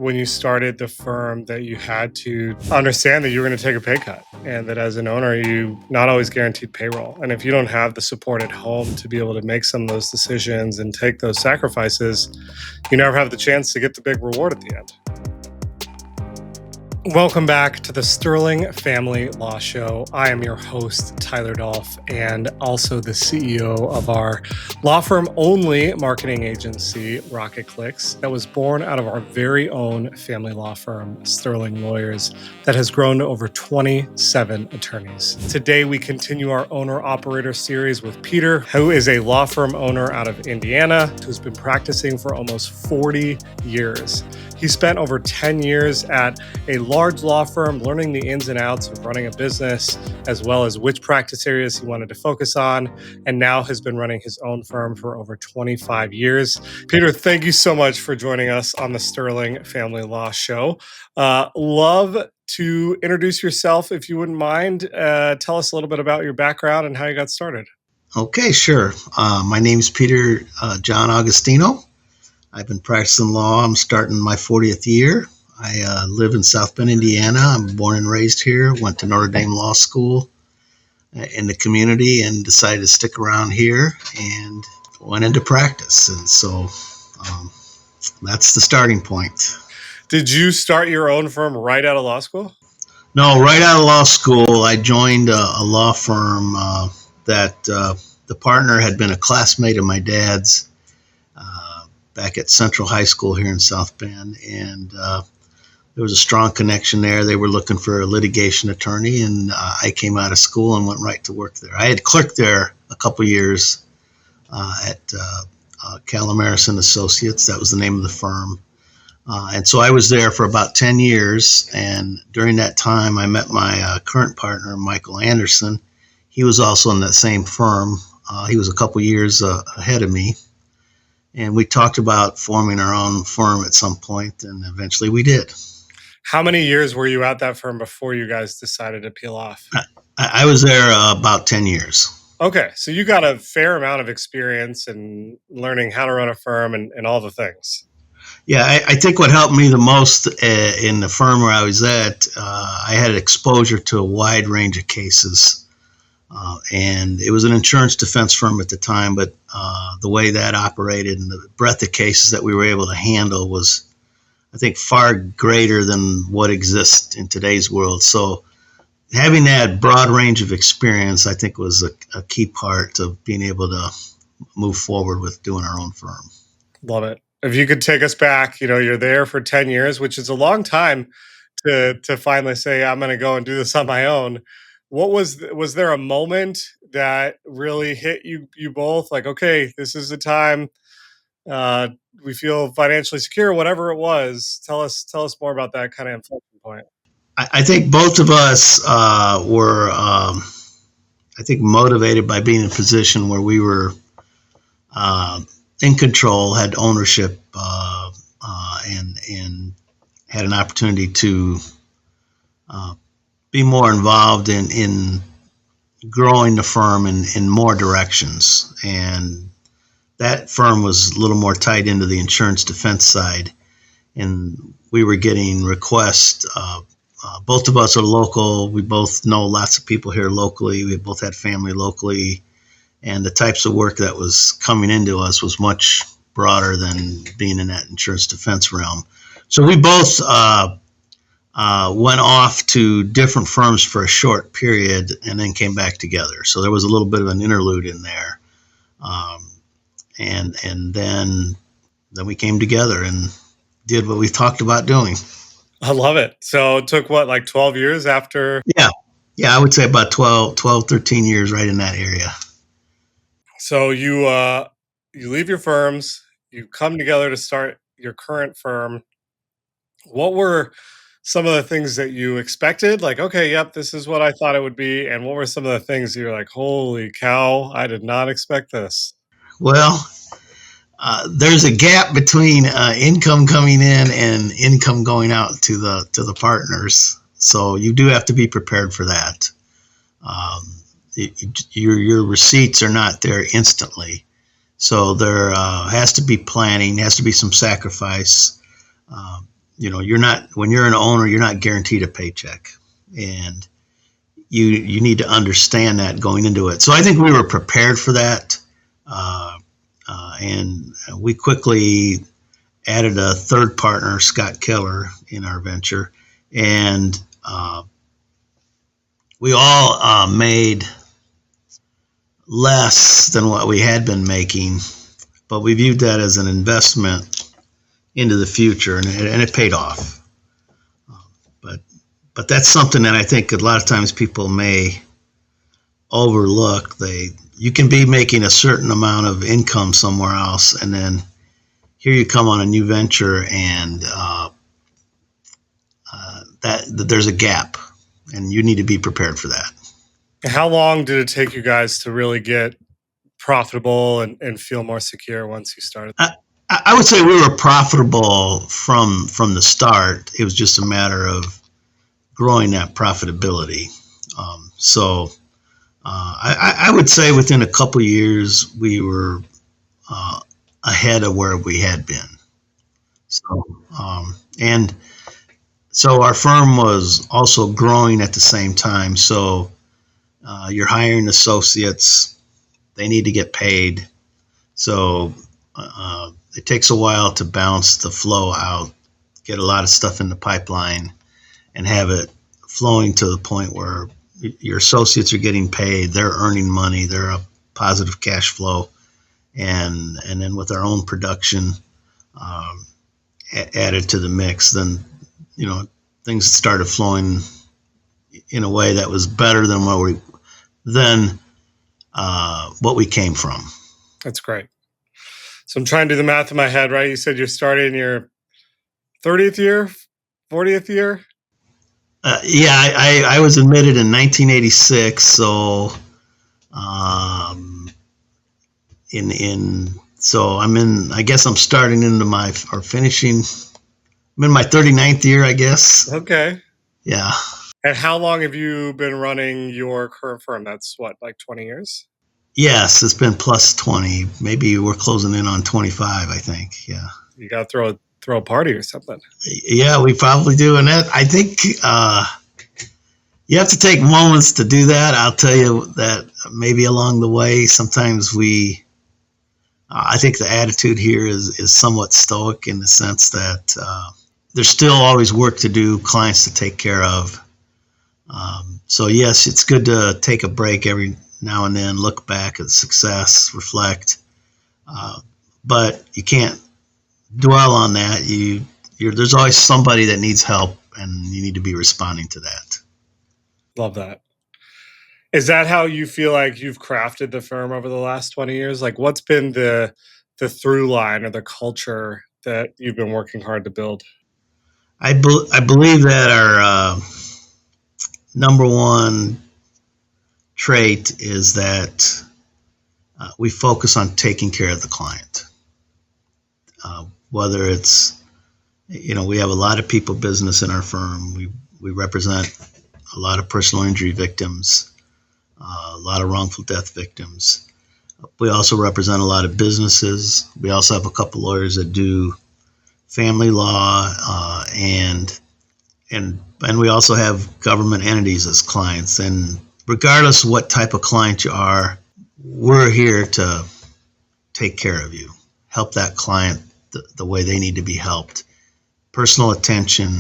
when you started the firm that you had to understand that you were going to take a pay cut and that as an owner, you not always guaranteed payroll. And if you don't have the support at home to be able to make some of those decisions and take those sacrifices, you never have the chance to get the big reward at the end. Welcome back to the Sterling Family Law Show. I am your host, Tyler Dolph, and also the CEO of our law firm only marketing agency, Rocket Clicks, that was born out of our very own family law firm, Sterling Lawyers, that has grown to over 27 attorneys. Today, we continue our owner-operator series with Peter, who is a law firm owner out of Indiana, who's been practicing for almost 40 years. He spent over 10 years at a large law firm learning the ins and outs of running a business, as well as which practice areas he wanted to focus on, and now has been running his own firm for over 25 years. Peter, thank you so much for joining us on the Sterling Family Law Show. Love to introduce yourself, if you wouldn't mind. Tell us a little bit about your background and how you got started. Okay, sure. My name is Peter John Augustino. I've been practicing law. I'm starting my 40th year. I live in South Bend, Indiana. I'm born and raised here. Went to Notre Dame Law School in the community and decided to stick around here and went into practice. And so that's the starting point. Did you start your own firm right out of law school? No, right out of law school, I joined a law firm that the partner had been a classmate of my dad's back at Central High School here in South Bend, and there was a strong connection there. They were looking for a litigation attorney, and I came out of school and went right to work there. I had clerked there a couple years at Calamaris and Associates. That was the name of the firm. And so I was there for about 10 years, and during that time I met my current partner, Michael Anderson. He was also in that same firm. He was a couple years ahead of me. And we talked about forming our own firm at some point, and eventually we did. How many years were you at that firm before you guys decided to peel off? I was there about 10 years. Okay, so you got a fair amount of experience in learning how to run a firm and all the things. Yeah, I think what helped me the most in the firm where I was at, I had exposure to a wide range of cases. And it was an insurance defense firm at the time, but the way that operated and the breadth of cases that we were able to handle was, I think, far greater than what exists in today's world. So having that broad range of experience, I think, was a key part of being able to move forward with doing our own firm. Love it. If you could take us back, you're there for 10 years, which is a long time to finally say, I'm going to go and do this on my own. What was there a moment that really hit you both? Like, okay, this is the time we feel financially secure, whatever it was. Tell us more about that kind of inflection point. I think both of us were, motivated by being in a position where we were in control, had ownership, and had an opportunity to be more involved in growing the firm in more directions. And that firm was a little more tied into the insurance defense side. And we were getting requests. Both of us are local. We both know lots of people here locally. We both had family locally. And the types of work that was coming into us was much broader than being in that insurance defense realm. So we both went off to different firms for a short period and then came back together. So there was a little bit of an interlude in there. And then we came together and did what we talked about doing. I love it. So it took like 12 years after? Yeah, I would say about 12, 13 years, right in that area. So you leave your firms, you come together to start your current firm. What were some of the things that you expected? Like, okay, yep, this is what I thought it would be. And what were some of the things you're like, holy cow, I did not expect this? Well, there's a gap between income coming in and income going out to the partners. So you do have to be prepared for that. Your receipts are not there instantly. So there has to be planning, has to be some sacrifice. you're not, when you're an owner, you're not guaranteed a paycheck, and you need to understand that going into it. So I think we were prepared for that, and we quickly added a third partner, Scott Keller, in our venture, and we all made less than what we had been making, but we viewed that as an investment into the future, and it paid off. But that's something that I think a lot of times people may overlook. You can be making a certain amount of income somewhere else, and then here you come on a new venture, and that there's a gap, and you need to be prepared for that. How long did it take you guys to really get profitable and feel more secure once you started? I would say we were profitable from the start. It was just a matter of growing that profitability. So I would say within a couple of years we were ahead of where we had been. So and so our firm was also growing at the same time. So you're hiring associates; they need to get paid. So it takes a while to bounce the flow out, get a lot of stuff in the pipeline, and have it flowing to the point where your associates are getting paid, they're earning money, they're a positive cash flow, and then with our own production added to the mix, then things started flowing in a way that was better than what we came from. That's great. So I'm trying to do the math in my head, right? You said you're starting your 30th year, 40th year? Yeah, I was admitted in 1986, so so I guess I'm starting into finishing. I'm in my 39th year, I guess. Okay. Yeah. And how long have you been running your current firm? That's what, like 20 years? Yes, it's been plus 20. Maybe we're closing in on 25, I think. Yeah. You got to throw a party or something. Yeah, we probably do. And that, I think you have to take moments to do that. I'll tell you that maybe along the way, sometimes I think the attitude here is somewhat stoic in the sense that there's still always work to do, clients to take care of. So yes, it's good to take a break every now and then, look back at success, reflect. But you can't dwell on that. There's always somebody that needs help, and you need to be responding to that. Love that. Is that how you feel like you've crafted the firm over the last 20 years? Like, what's been the through line or the culture that you've been working hard to build? I believe that our number one trait is that we focus on taking care of the client. Whether it's, we have a lot of people business in our firm. We represent a lot of personal injury victims, a lot of wrongful death victims. We also represent a lot of businesses. We also have a couple lawyers that do family law, and we also have government entities as clients. And regardless of what type of client you are, we're here to take care of you, help that client the way they need to be helped, personal attention,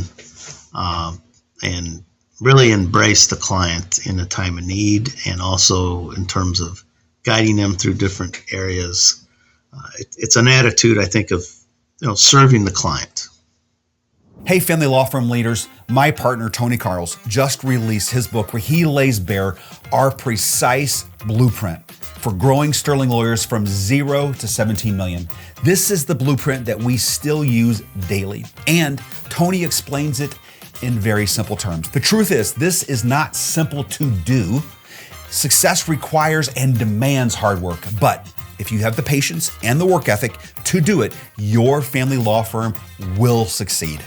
and really embrace the client in a time of need, and also in terms of guiding them through different areas. It's an attitude, I think, of serving the client. Hey, family law firm leaders, my partner, Tony Carls, just released his book where he lays bare our precise blueprint for growing Sterling lawyers from 0 to 17 million. This is the blueprint that we still use daily. And Tony explains it in very simple terms. The truth is, this is not simple to do. Success requires and demands hard work, but if you have the patience and the work ethic to do it, your family law firm will succeed.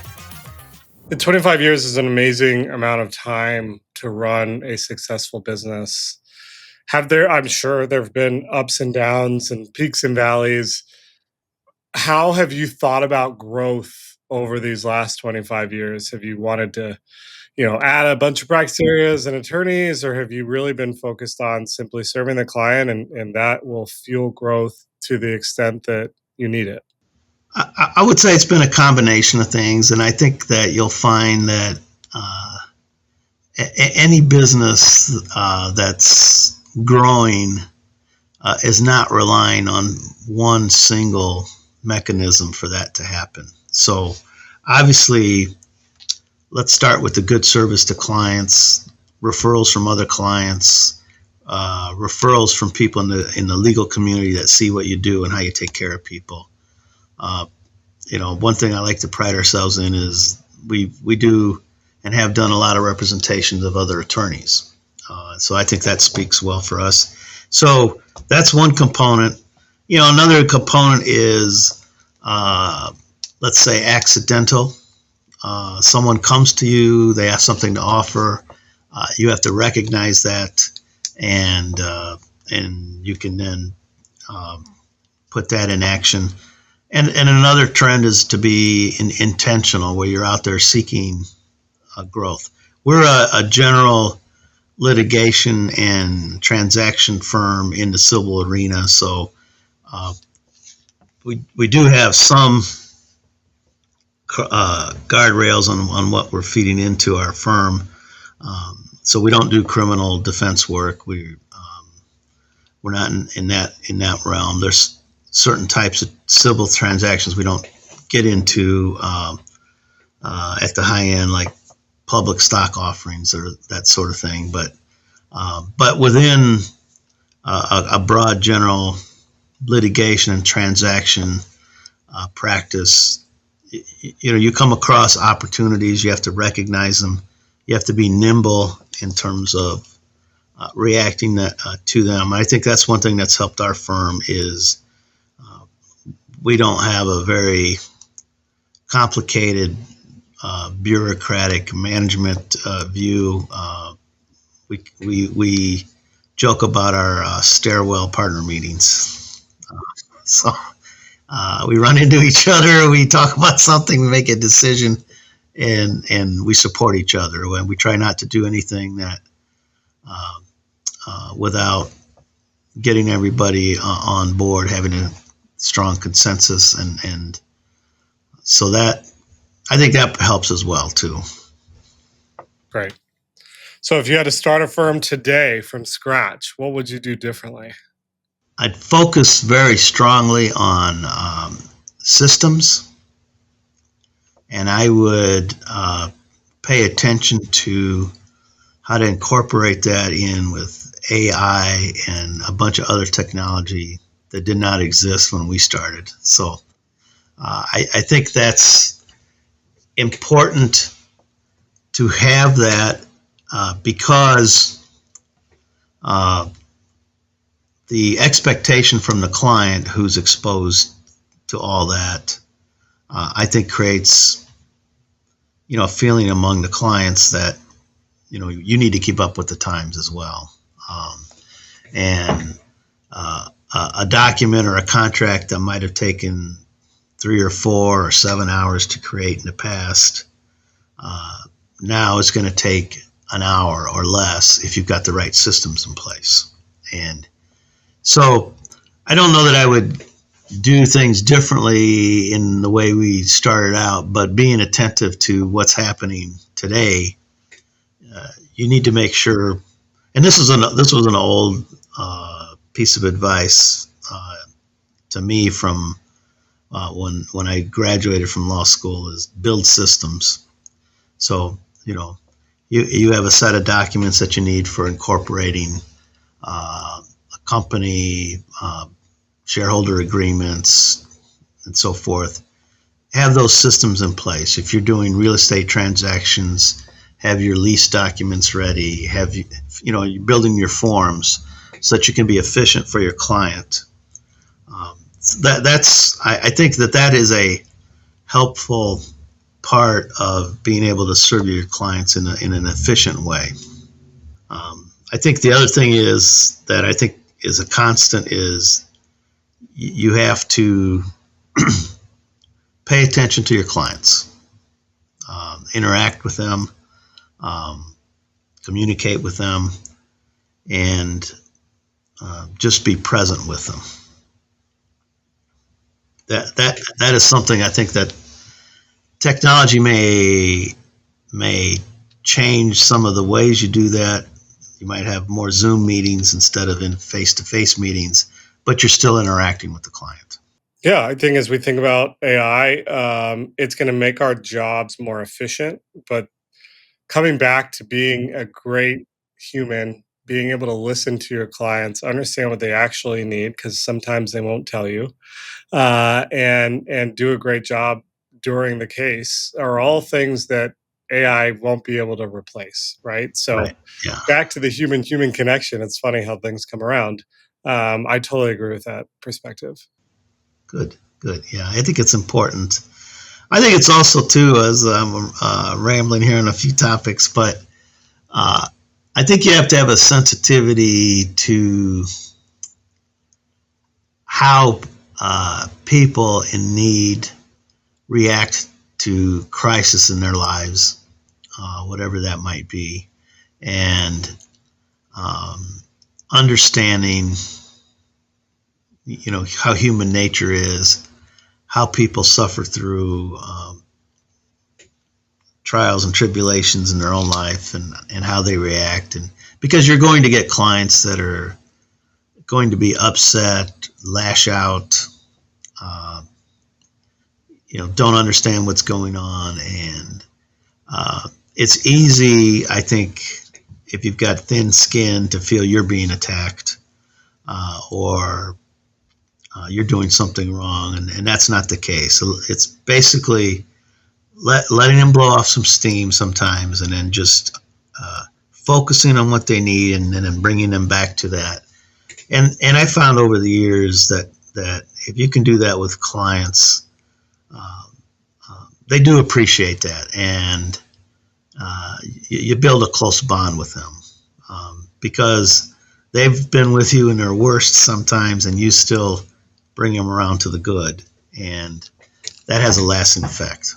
25 years is an amazing amount of time to run a successful business. I'm sure there have been ups and downs and peaks and valleys. How have you thought about growth over these last 25 years? Have you wanted to, add a bunch of practice areas and attorneys, or have you really been focused on simply serving the client and that will fuel growth to the extent that you need it? I would say it's been a combination of things, and I think that you'll find that any business that's growing is not relying on one single mechanism for that to happen. So obviously, let's start with the good service to clients, referrals from other clients, referrals from people in the legal community that see what you do and how you take care of people. One thing I like to pride ourselves in is we do and have done a lot of representations of other attorneys. So I think that speaks well for us. So that's one component. Another component is, let's say, accidental. Someone comes to you, they have something to offer. You have to recognize that, and you can then put that in action. And another trend is to be intentional, where you're out there seeking growth. We're a general litigation and transaction firm in the civil arena, so we do have some guardrails on what we're feeding into our firm. So we don't do criminal defense work. We're not in that realm. There's certain types of civil transactions we don't get into at the high end, like public stock offerings or that sort of thing. But within a broad general litigation and transaction practice, you come across opportunities. You have to recognize them. You have to be nimble in terms of reacting to them. I think that's one thing that's helped our firm is we don't have a very complicated bureaucratic management view. We joke about our stairwell partner meetings. So we run into each other, we talk about something, we make a decision, and we support each other. And we try not to do anything that without getting everybody on board, having a strong consensus, and so that I think that helps as well too. Great. So if you had to start a firm today from scratch, what would you do differently? I'd focus very strongly on systems, and I would pay attention to how to incorporate that in with AI and a bunch of other technology that did not exist when we started. So I think that's important to have that because the expectation from the client who's exposed to all that, I think creates, a feeling among the clients that, you need to keep up with the times as well. And a document or a contract that might have taken 3 or 4 or 7 hours to create in the past, now it's going to take an hour or less if you've got the right systems in place. And so I don't know that I would do things differently in the way we started out, but being attentive to what's happening today, you need to make sure. And this was an old piece of advice to me from when I graduated from law school, is build systems. So you have a set of documents that you need for incorporating a company, shareholder agreements, and so forth. Have those systems in place. If you're doing real estate transactions, have your lease documents ready. You're building your forms so that you can be efficient for your client. I think that is a helpful part of being able to serve your clients in an efficient way. I think the other thing is that I think is a constant is you have to pay attention to your clients, interact with them, communicate with them, and just be present with them. That is something I think that technology may change some of the ways you do that. You might have more Zoom meetings instead of in face-to-face meetings, but you're still interacting with the client. Yeah, I think as we think about AI, it's going to make our jobs more efficient, but coming back to being a great human, being able to listen to your clients, understand what they actually need, because sometimes they won't tell you, and do a great job during the case are all things that AI won't be able to replace, right? So Right. Yeah. back to the human connection. It's funny how things come around. I totally agree with that perspective. Good. Yeah, I think it's important. I think it's also too, as I'm rambling here on a few topics, but I think you have to have a sensitivity to how people in need react to crisis in their lives, whatever that might be, and understanding, how human nature is, how people suffer through trials and tribulations in their own life, and how they react. And because you're going to get clients that are going to be upset, lash out, don't understand what's going on. And it's easy, I think, if you've got thin skin, to feel you're being attacked, or you're doing something wrong. And that's not the case. So it's basically letting them blow off some steam sometimes, and then just focusing on what they need, and then bringing them back to that. And I found over the years that if you can do that with clients, they do appreciate that, and you build a close bond with them, because they've been with you in their worst sometimes, and you still bring them around to the good, and that has a lasting effect.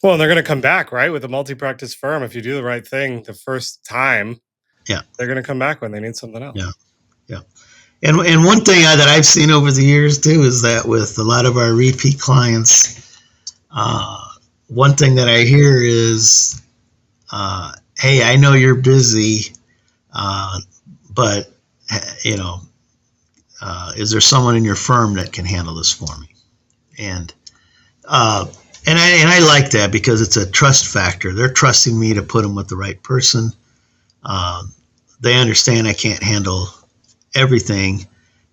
Well, and they're going to come back, right? With a multi-practice firm, if you do the right thing the first time, they're going to come back when they need something else. Yeah. And one thing that I've seen over the years too is that with a lot of our repeat clients, one thing that I hear is, "Hey, I know you're busy, but is there someone in your firm that can handle this for me?" And I like that, because it's a trust factor. They're trusting me to put them with the right person. They understand I can't handle everything,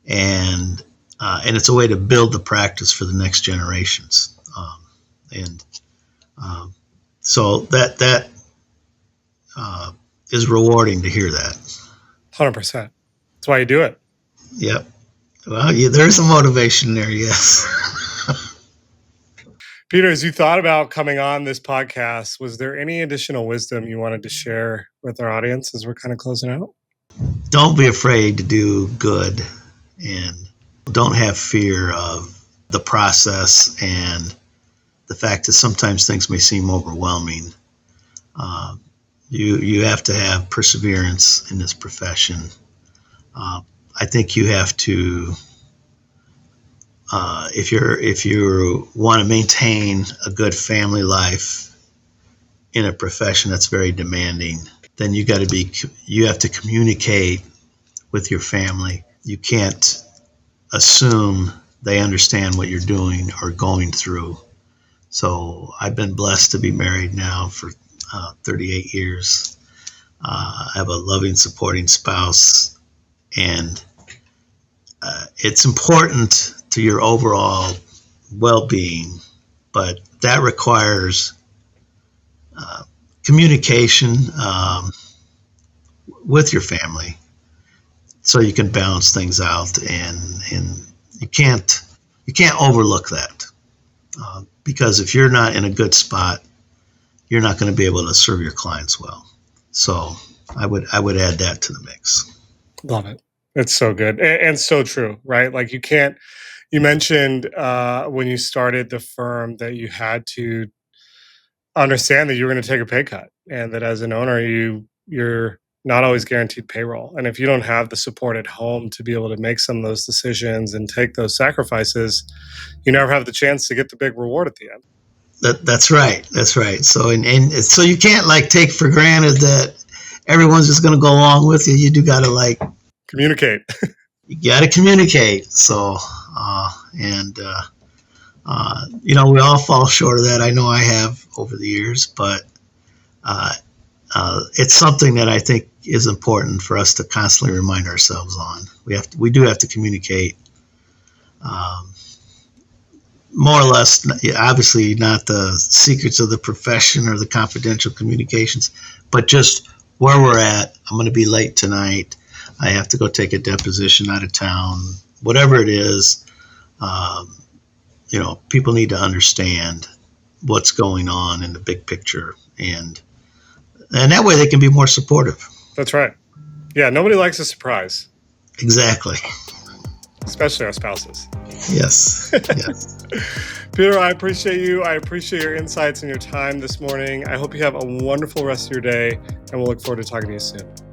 and it's a way to build the practice for the next generations. So that is rewarding to hear that. 100%. That's why you do it. Yep. Well, there's a motivation there, yes. Peter, as you thought about coming on this podcast, was there any additional wisdom you wanted to share with our audience as we're kind of closing out? Don't be afraid to do good, and don't have fear of the process and the fact that sometimes things may seem overwhelming. You have to have perseverance in this profession. I think you have to, if you want to maintain a good family life in a profession that's very demanding, then you have to communicate with your family. You can't assume they understand what you're doing or going through. So I've been blessed to be married now for 38 years. I have a loving, supporting spouse, and it's important to your overall well-being, but that requires communication with your family, so you can balance things out, and you can't overlook that, because if you're not in a good spot, you're not going to be able to serve your clients well. So I would add that to the mix. Love it. It's so good and so true, right? Like you can't You mentioned when you started the firm that you had to understand that you were going to take a pay cut, and that as an owner, you're not always guaranteed payroll. And if you don't have the support at home to be able to make some of those decisions and take those sacrifices, you never have the chance to get the big reward at the end. That's right. That's right. So so you can't like take for granted that everyone's just going to go along with you. You do got to like communicate. You got to communicate. So we all fall short of that. I know I have over the years, but it's something that I think is important for us to constantly remind ourselves on. We do have to communicate. More or less, obviously not the secrets of the profession or the confidential communications, but just where we're at. I'm going to be late tonight. I have to go take a deposition out of town. Whatever it is, people need to understand what's going on in the big picture, and that way they can be more supportive. That's right. Yeah, nobody likes a surprise. Exactly. Especially our spouses. Yes. Yes. Peter, I appreciate you. I appreciate your insights and your time this morning. I hope you have a wonderful rest of your day, and we'll look forward to talking to you soon.